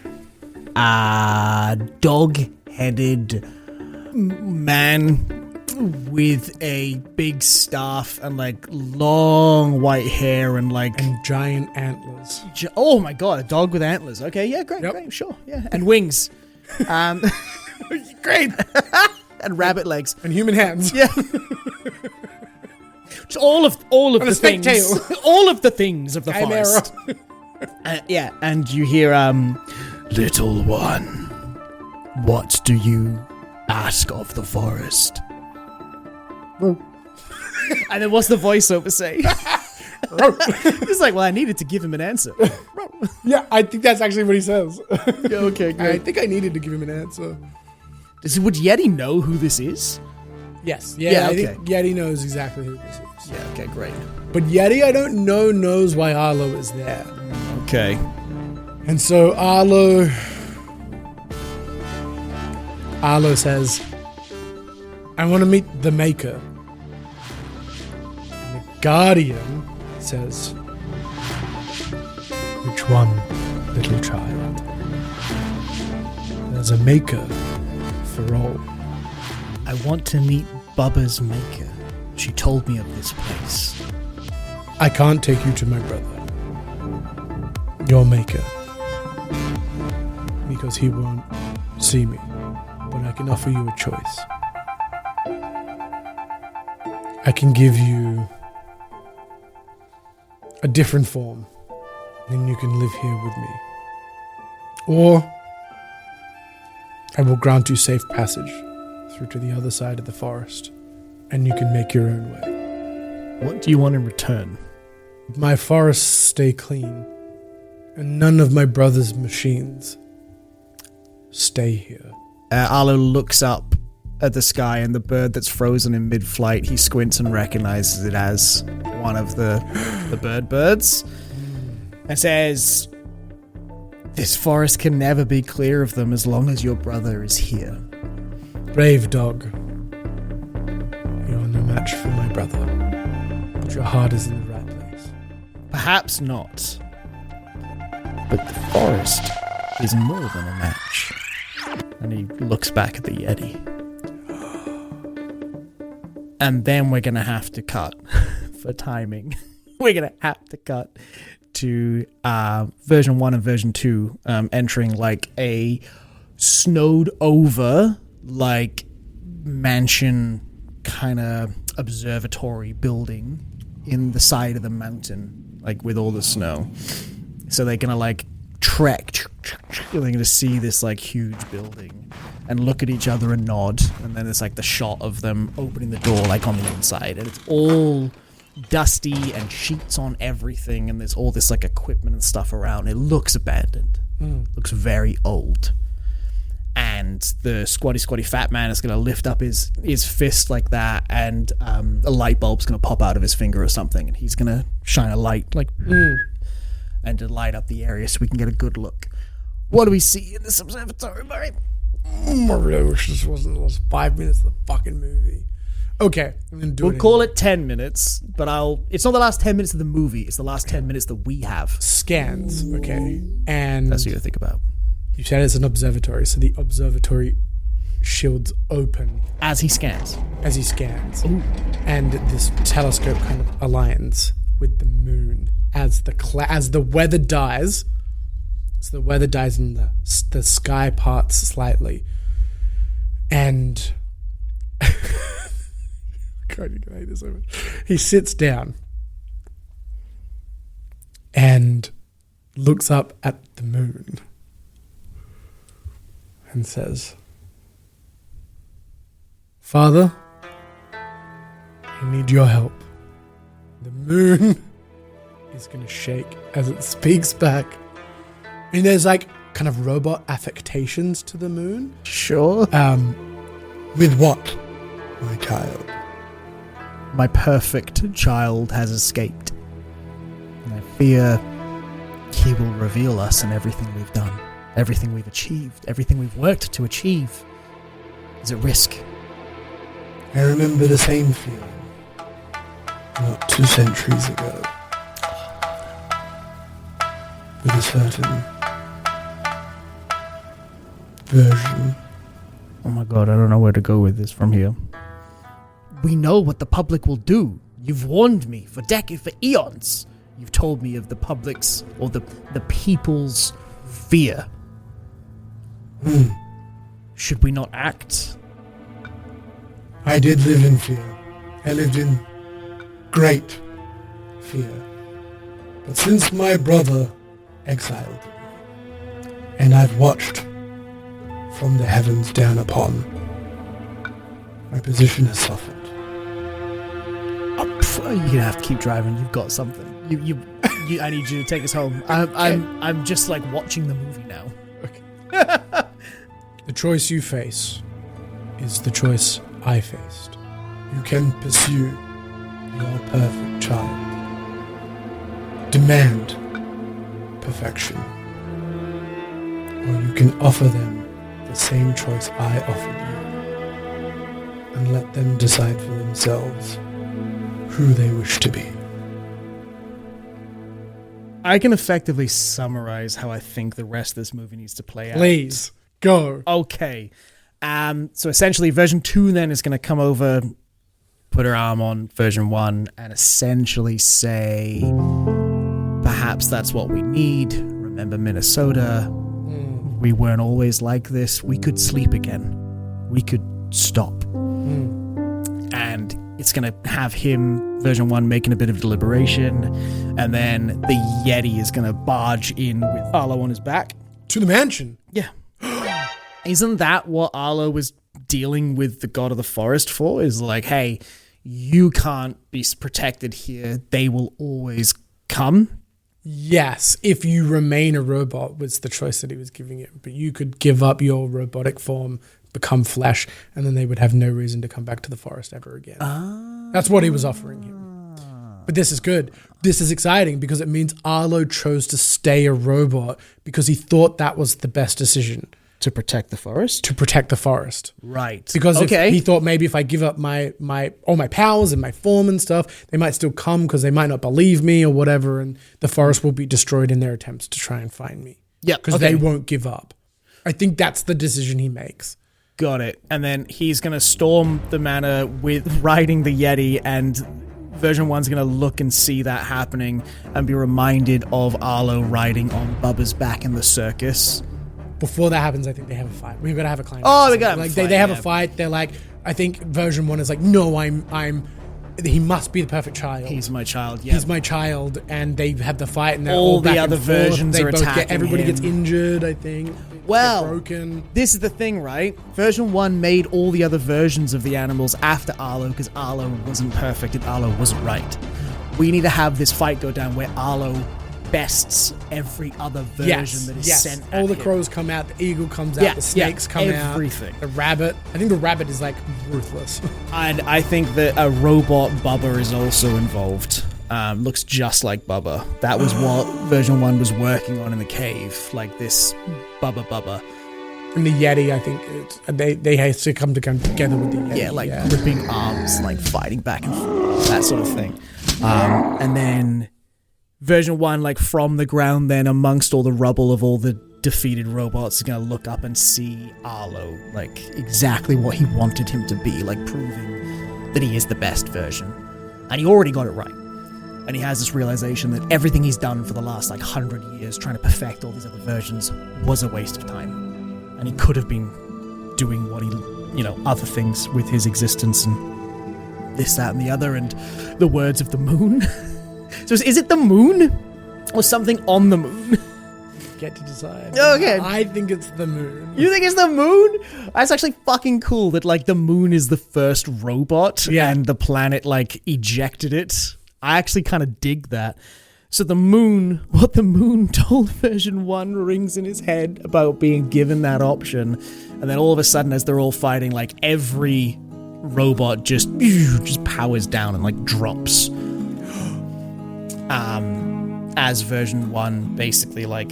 Speaker 2: dog-headed man with a big staff and like long white hair and
Speaker 1: giant antlers.
Speaker 2: Oh my god, a dog with antlers. Okay, yeah, great, sure, yeah, and wings.
Speaker 1: Great.
Speaker 2: And rabbit legs
Speaker 1: And human hands.
Speaker 2: Yeah. Just all of the
Speaker 1: snake
Speaker 2: things,
Speaker 1: tail.
Speaker 2: all of the things of the
Speaker 1: Chimera.
Speaker 2: forest. Yeah, and you hear, little one, what do you ask of the forest? And then what's the voiceover say? It's like, well, I needed to give him an answer.
Speaker 1: Yeah, I think that's actually what he says.
Speaker 2: Yeah, okay, good.
Speaker 1: I think I needed to give him an answer.
Speaker 2: Would Yeti know who this is?
Speaker 1: Yes.
Speaker 2: Yeah,
Speaker 1: I
Speaker 2: okay.
Speaker 1: think Yeti knows exactly who this is.
Speaker 2: Yeah, okay, great.
Speaker 1: But Yeti, I don't know, knows why Arlo is there.
Speaker 2: Okay.
Speaker 1: And so Arlo says, I want to meet the Maker. And the Guardian says, which one, little child? There's a Maker for all.
Speaker 2: I want to meet Bubba's Maker. She told me of this place.
Speaker 1: I can't take you to my brother, your Maker, because he won't see me, but I can offer you a choice. I can give you a different form, and you can live here with me. Or I will grant you safe passage through to the other side of the forest, and you can make your own way.
Speaker 2: What do you want in return?
Speaker 1: My forests stay clean, and none of my brother's machines stay here.
Speaker 2: Arlo looks up at the sky, and the bird that's frozen in mid-flight, he squints and recognizes it as one of the birds and says, this forest can never be clear of them as long as your brother is here.
Speaker 1: Brave dog, you are no match for my brother, but your heart is in the right place.
Speaker 2: Perhaps not, but the forest is more than a match. And he looks back at the Yeti. And then we're going to have to cut for timing. We're going to have to cut to version 1 and version 2 entering like a snowed over like mansion kind of observatory building in the side of the mountain. like with all the snow. So they're gonna like trek. They're gonna see this like huge building and look at each other and nod. And then it's like the shot of them opening the door like on the inside, and it's all dusty and sheets on everything, and there's all this like equipment and stuff around. It looks abandoned. Looks very old. And the squatty fat man is going to lift up his fist like that, and a light bulb's going to pop out of his finger or something, and he's going to shine a light like and to light up the area so we can get a good look. What do we see in this observatory, Murray?
Speaker 1: I really wish this wasn't the last 5 minutes of the fucking movie. Okay, I'm gonna do
Speaker 2: We'll call it 10 minutes, but it's not the last 10 minutes of the movie, it's the last 10 minutes that we have.
Speaker 1: Scans, okay. And
Speaker 2: that's what you think about.
Speaker 1: You said it's an observatory, so the observatory shields open
Speaker 2: as he scans.
Speaker 1: Ooh. And this telescope kind of aligns with the moon as the weather dies. So the weather dies and the sky parts slightly. And God, you can hate this so much. He sits down and looks up at the moon and says, "Father, I need your help." The moon is going to shake as it speaks back. And there's like kind of robot affectations to the moon.
Speaker 2: Sure.
Speaker 1: With what, my child?
Speaker 2: My perfect child has escaped. And I fear he will reveal us and everything we've done, everything we've achieved, everything we've worked to achieve is at risk.
Speaker 1: I remember the same feeling not 2 centuries ago with a certain version.
Speaker 2: Oh my god, I don't know where to go with this from here. We know what the public will do. You've warned me for eons. You've told me of the public's or the people's fear. Should we not act?
Speaker 1: I did live in fear. I lived in great fear. But since my brother exiled me, and I've watched from the heavens down upon, my position has softened.
Speaker 2: You're gonna have to keep driving. You've got something. You I need you to take us home. I'm just like watching the movie now.
Speaker 1: Okay. The choice you face is the choice I faced. You can pursue your perfect child. Demand perfection. Or you can offer them the same choice I offered you. And let them decide for themselves who they wish to be.
Speaker 2: I can effectively summarize how I think the rest of this movie needs to play out.
Speaker 1: Please, go.
Speaker 2: Okay. So essentially version 2 then is going to come over, put her arm on version 1 and essentially say, perhaps that's what we need. Remember Minnesota? We weren't always like this. We could sleep again. We could stop. And it's going to have him, version 1, making a bit of deliberation. And then the Yeti is going to barge in with Arlo on his back.
Speaker 1: To the mansion?
Speaker 2: Yeah. Isn't that what Arlo was dealing with the god of the forest for? Is like, hey, you can't be protected here. They will always come.
Speaker 1: Yes, if you remain a robot was the choice that he was giving it. But you could give up your robotic form, become flesh, and then they would have no reason to come back to the forest ever again. That's what he was offering him. But this is good. This is exciting because it means Arlo chose to stay a robot because he thought that was the best decision.
Speaker 2: To protect the forest?
Speaker 1: To protect the forest.
Speaker 2: Right.
Speaker 1: Because if he thought maybe if I give up all my powers and my form and stuff, they might still come because they might not believe me or whatever, and the forest will be destroyed in their attempts to try and find me.
Speaker 2: Yeah.
Speaker 1: Because they won't give up. I think that's the decision he makes.
Speaker 2: Got it. And then he's going to storm the manor with riding the Yeti, and version 1's going to look and see that happening and be reminded of Arlo riding on Bubba's back in the circus.
Speaker 1: Before that happens, I think they have a fight. We've got to have a climax.
Speaker 2: Oh, they got
Speaker 1: like they have a fight. They're like, I think version 1 is like, no, I'm he must be the perfect child.
Speaker 2: He's my child. Yeah.
Speaker 1: He's my child, and they have the fight, and they're
Speaker 2: All
Speaker 1: all
Speaker 2: the
Speaker 1: back
Speaker 2: other
Speaker 1: and forth.
Speaker 2: versions
Speaker 1: They
Speaker 2: are
Speaker 1: both
Speaker 2: attacking
Speaker 1: everybody
Speaker 2: him.
Speaker 1: gets injured, I think.
Speaker 2: Well,
Speaker 1: Get broken.
Speaker 2: This is the thing, right? Version 1 made all the other versions of the animals after Arlo because Arlo wasn't perfect and Arlo wasn't right. We need to have this fight go down where Arlo bests every other version that is sent at
Speaker 1: all the
Speaker 2: him.
Speaker 1: crows come out, the eagle comes out, the snakes come out.
Speaker 2: Everything.
Speaker 1: The rabbit. I think the rabbit is like ruthless.
Speaker 2: And I think that a robot Bubba is also involved. Looks just like Bubba. That was what version 1 was working on in the cave. Like this Bubba.
Speaker 1: And the Yeti, I think they have to come together with the Yeti.
Speaker 2: Yeah, like gripping arms, like fighting back and forth, that sort of thing. And then version 1, like from the ground, then amongst all the rubble of all the defeated robots, is going to look up and see Arlo, like exactly what he wanted him to be, like proving that he is the best version. And he already got it right. And he has this realization that everything he's done for the last like 100 years trying to perfect all these other versions was a waste of time. And he could have been doing what he, other things with his existence and this, that, and the other, and the words of the moon. So is it the moon or something on the moon?
Speaker 1: Get to decide.
Speaker 2: Okay.
Speaker 1: I think it's the moon.
Speaker 2: You think it's the moon? That's actually fucking cool that like the moon is the first robot and the planet like ejected it. I actually kind of dig that. So the moon, what the moon told version 1 rings in his head about being given that option. And then all of a sudden as they're all fighting, like every robot just powers down and like drops. As version 1 basically like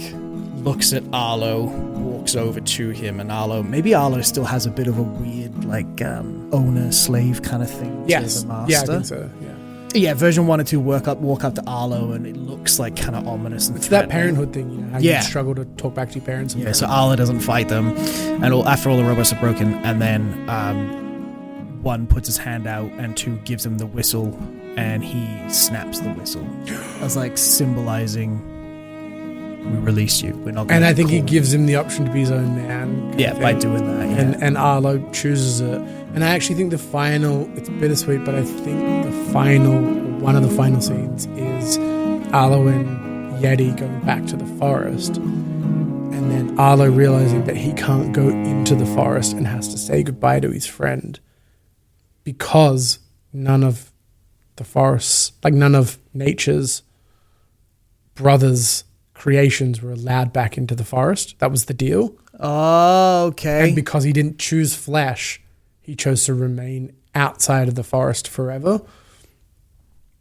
Speaker 2: looks at Arlo, walks over to him, and maybe Arlo still has a bit of a weird like owner-slave kind of thing to the master.
Speaker 1: Yeah, I think so, yeah.
Speaker 2: Yeah, version 1 and 2 walk up to Arlo, and it looks like kind of ominous. And
Speaker 1: it's that parenthood thing, how you struggle to talk back to your parents. And
Speaker 2: so Arlo doesn't fight them, and after all the robots are broken, and then 1 puts his hand out, and 2 gives him the whistle, and he snaps the whistle. As like symbolizing, we release you. We're not.
Speaker 1: And I think he gives him the option to be his own man.
Speaker 2: Yeah, by doing that. Yeah.
Speaker 1: And Arlo chooses it. And I actually think it's bittersweet, but I think one of the final scenes is Arlo and Yeti going back to the forest. And then Arlo realizing that he can't go into the forest and has to say goodbye to his friend because none of the forests, like none of nature's brothers' creations were allowed back into the forest. That was the deal.
Speaker 2: Oh, okay.
Speaker 1: And because he didn't choose flesh, he chose to remain outside of the forest forever.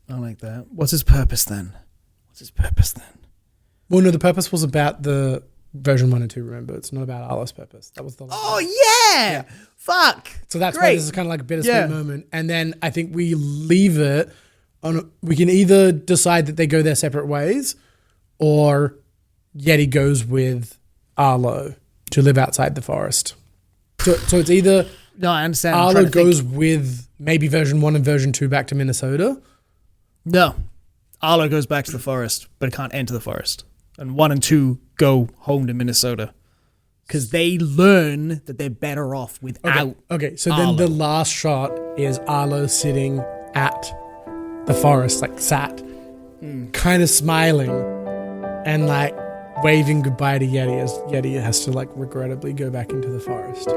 Speaker 2: I like that. What's his purpose then?
Speaker 1: Well, no, the purpose was about the version 1 and 2, remember? It's not about Arlo's purpose. That was the last
Speaker 2: one. Yeah! Fuck!
Speaker 1: So that's why this is kind of like a bittersweet moment. And then I think we leave it on... We can either decide that they go their separate ways, or Yeti goes with Arlo to live outside the forest. So it's either...
Speaker 2: No, I understand.
Speaker 1: Arlo goes with maybe version 1 and version 2 back to Minnesota.
Speaker 2: No. Arlo goes back to the forest, but can't enter the forest. And 1 and 2 go home to Minnesota. Because they learn that they're better off without
Speaker 1: Okay, so
Speaker 2: Arlo.
Speaker 1: then the last shot is Arlo sitting at the forest, like sat, kind of smiling and like waving goodbye to Yeti as Yeti has to like regrettably go back into the forest.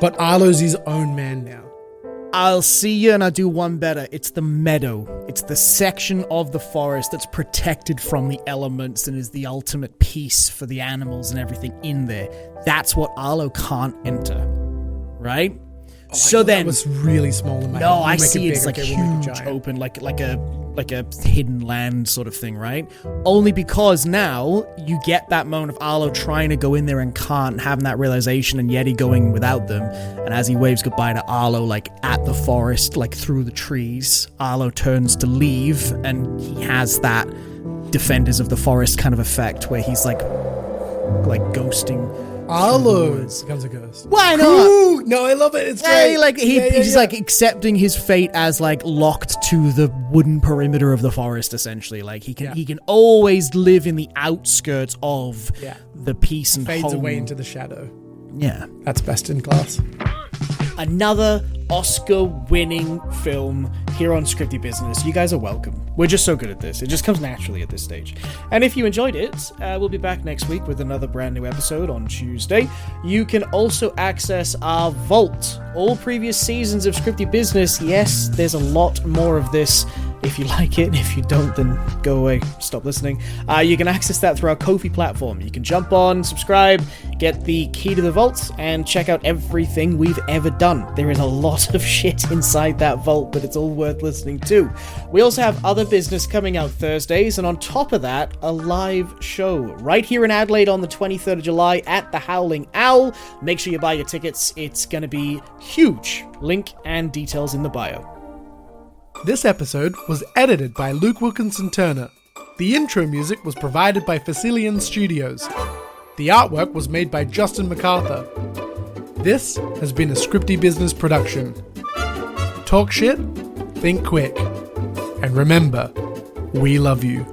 Speaker 1: But Arlo's his own man now.
Speaker 2: I'll see you and I'll do one better. It's the meadow. It's the section of the forest that's protected from the elements and is the ultimate peace for the animals and everything in there. That's what Arlo can't enter. Right? So then
Speaker 1: it was really small in my head.
Speaker 2: No, I see it's like
Speaker 1: we'll make it
Speaker 2: huge,
Speaker 1: giant.
Speaker 2: open, like a hidden land sort of thing, right? Only because now you get that moment of Arlo trying to go in there and can't, having that realization, and Yeti going without them. And as he waves goodbye to Arlo, like at the forest, like through the trees, Arlo turns to leave, and he has that Defenders of the Forest kind of effect where he's like ghosting.
Speaker 1: Arlo becomes a ghost.
Speaker 2: Why not?
Speaker 1: Ooh, no, I love it. It's great.
Speaker 2: He's like accepting his fate as like locked to the wooden perimeter of the forest. Essentially, like he can always live in the outskirts of the peace and
Speaker 1: fades
Speaker 2: home.
Speaker 1: away into the shadow.
Speaker 2: Yeah,
Speaker 1: that's best in class.
Speaker 2: another Oscar-winning film here on Scripty Business. You guys are welcome. We're just so good at this. It just comes naturally at this stage. And if you enjoyed it, we'll be back next week with another brand new episode on Tuesday. You can also access our vault. All previous seasons of Scripty Business. Yes, there's a lot more of this. If you like it, if you don't, then go away, stop listening. You can access that through our Ko-fi platform. You can jump on, subscribe, get the key to the vault, and check out everything we've ever done. There is a lot of shit inside that vault, but it's all worth listening to. We also have other business coming out Thursdays, and on top of that, a live show right here in Adelaide on the 23rd of July at the Howling Owl. Make sure you buy your tickets. It's going to be huge. Link and details in the bio.
Speaker 1: This episode was edited by Luke Wilkinson Turner. The intro music was provided by Facilian Studios. The artwork was made by Justin MacArthur. This has been a Scripty Business production. Talk shit, think quick, and remember, we love you.